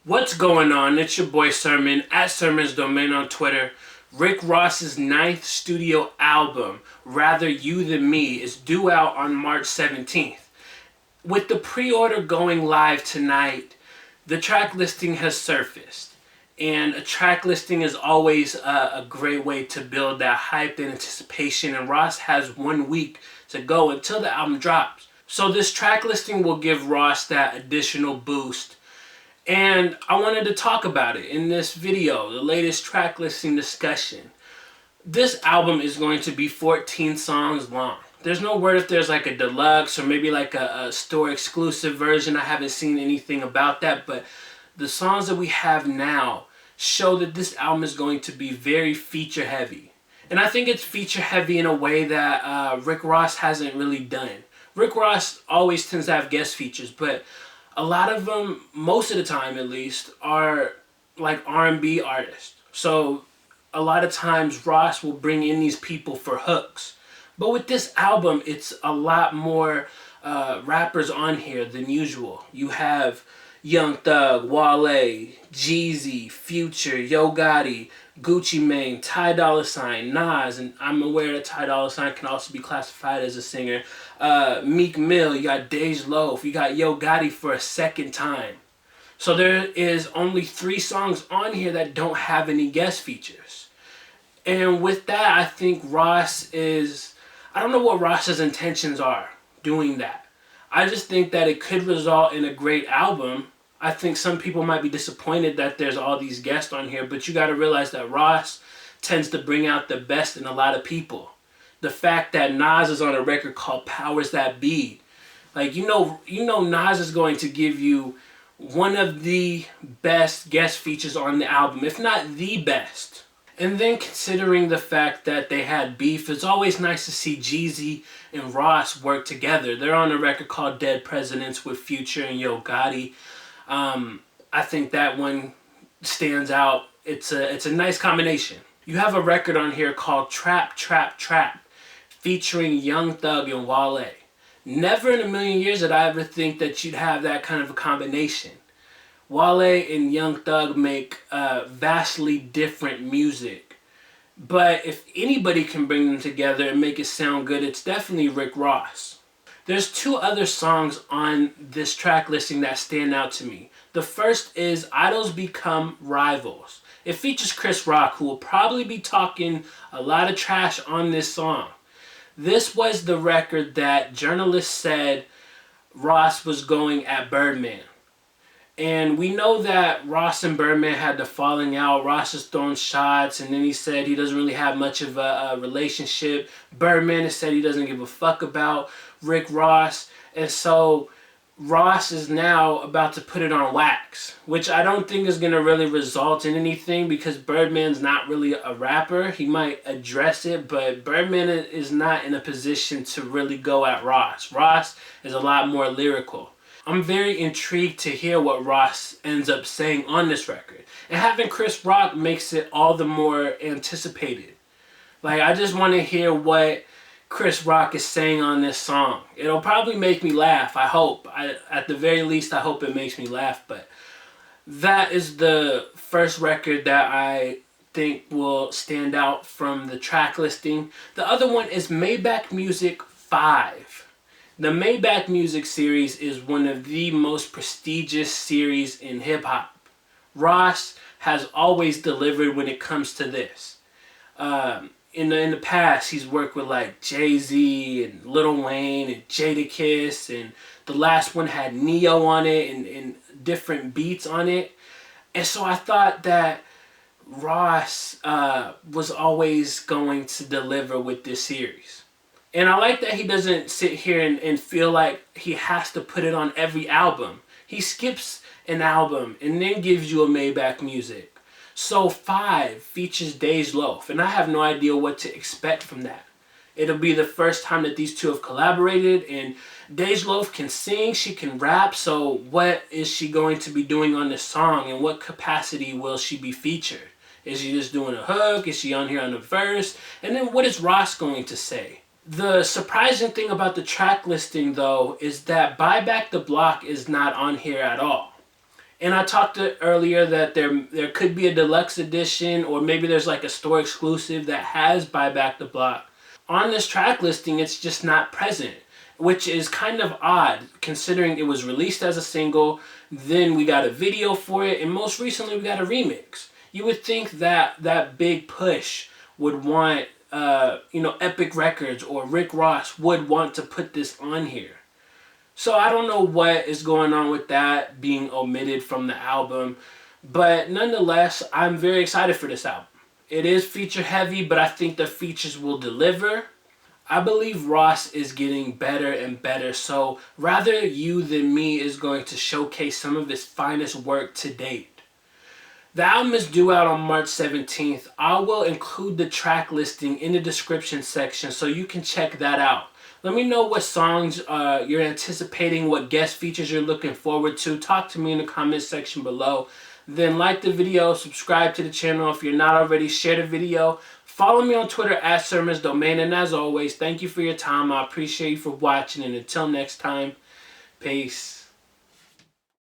What's going on? It's your boy Sermon at Sermon's Domain on Twitter. Rick Ross's 9th studio album, Rather You Than Me, is due out on March 17th. With the pre-order going live tonight, the track listing has surfaced. And a track listing is always a great way to build that hype and anticipation. And Ross has 1 week to go until the album drops. So this track listing will give Ross that additional boost. And I wanted to talk about it in this video, the latest track listing discussion. This album is going to be 14 songs long. There's no word if there's like a deluxe or maybe like a store exclusive version. I haven't seen anything about that, but the songs that we have now show that this album is going to be very feature heavy. And I think it's feature heavy in a way that Rick Ross hasn't really done. Rick Ross always tends to have guest features, but a lot of them, most of the time at least, are like R&B artists. So a lot of times Ross will bring in these people for hooks. But with this album, it's a lot more rappers on here than usual. You have Young Thug, Wale, Jeezy, Future, Yo Gotti, Gucci Mane, Dolla, Nas, and I'm aware that Dolla can also be classified as a singer. Meek Mill, you got DeJ Loaf, you got Yo Gotti for a second time. So there is only 3 songs on here that don't have any guest features. And with that, I think Ross is, I don't know what Ross's intentions are doing that. I just think that it could result in a great album. I think some people might be disappointed that there's all these guests on here, but you got to realize that Ross tends to bring out the best in a lot of people. The fact that Nas is on a record called Powers That Be, like you know Nas is going to give you one of the best guest features on the album, if not the best. And then considering the fact that they had beef, it's always nice to see Jeezy and Ross work together. They're on a record called Dead Presidents with Future and Yo Gotti. I think that one stands out. It's a nice combination. You have a record on here called Trap, Trap, Trap, featuring Young Thug and Wale. Never in a million years did I ever think that you'd have that kind of a combination. Wale and Young Thug make vastly different music. But if anybody can bring them together and make it sound good, it's definitely Rick Ross. There's 2 other songs on this track listing that stand out to me. The first is Idols Become Rivals. It features Chris Rock, who will probably be talking a lot of trash on this song. This was the record that journalists said Ross was going at Birdman. And we know that Ross and Birdman had the falling out. Ross is throwing shots, and then he said he doesn't really have much of a relationship. Birdman has said he doesn't give a fuck about Rick Ross. And so Ross is now about to put it on wax, which I don't think is going to really result in anything because Birdman's not really a rapper. He might address it, but Birdman is not in a position to really go at Ross. Ross is a lot more lyrical. I'm very intrigued to hear what Ross ends up saying on this record. And having Chris Rock makes it all the more anticipated. Like, I just want to hear what Chris Rock is saying on this song. It'll probably make me laugh, I hope. At the very least, I hope it makes me laugh. But that is the first record that I think will stand out from the track listing. The other one is Maybach Music V. The Maybach Music series is one of the most prestigious series in hip-hop. Ross has always delivered when it comes to this. In the past, he's worked with like Jay-Z and Lil Wayne and Jadakiss, and the last one had Neo on it and different beats on it. And so I thought that Ross was always going to deliver with this series. And I like that he doesn't sit here and feel like he has to put it on every album. He skips an album and then gives you a Maybach Music. So 5 features DeJ Loaf, and I have no idea what to expect from that. It'll be the first time that these 2 have collaborated, and DeJ Loaf can sing, she can rap, so what is she going to be doing on this song, and what capacity will she be featured? Is she just doing a hook? Is she on here on the verse? And then what is Ross going to say? The surprising thing about the track listing, though, is that Buy Back the Block is not on here at all. And I talked earlier that there could be a deluxe edition, or maybe there's like a store exclusive that has Buy Back the Block. On this track listing, it's just not present, which is kind of odd considering it was released as a single, then we got a video for it, and most recently we got a remix. You would think that that big push would want, Epic Records or Rick Ross would want to put this on here. So I don't know what is going on with that being omitted from the album, but nonetheless, I'm very excited for this album. It is feature heavy, but I think the features will deliver. I believe Ross is getting better and better, so Rather You Than Me is going to showcase some of his finest work to date. The album is due out on March 17th. I will include the track listing in the description section so you can check that out. Let me know what songs you're anticipating, what guest features you're looking forward to. Talk to me in the comments section below. Then like the video, subscribe to the channel if you're not already, share the video. Follow me on Twitter at @SermonsDomain. And as always, thank you for your time. I appreciate you for watching. And until next time, peace.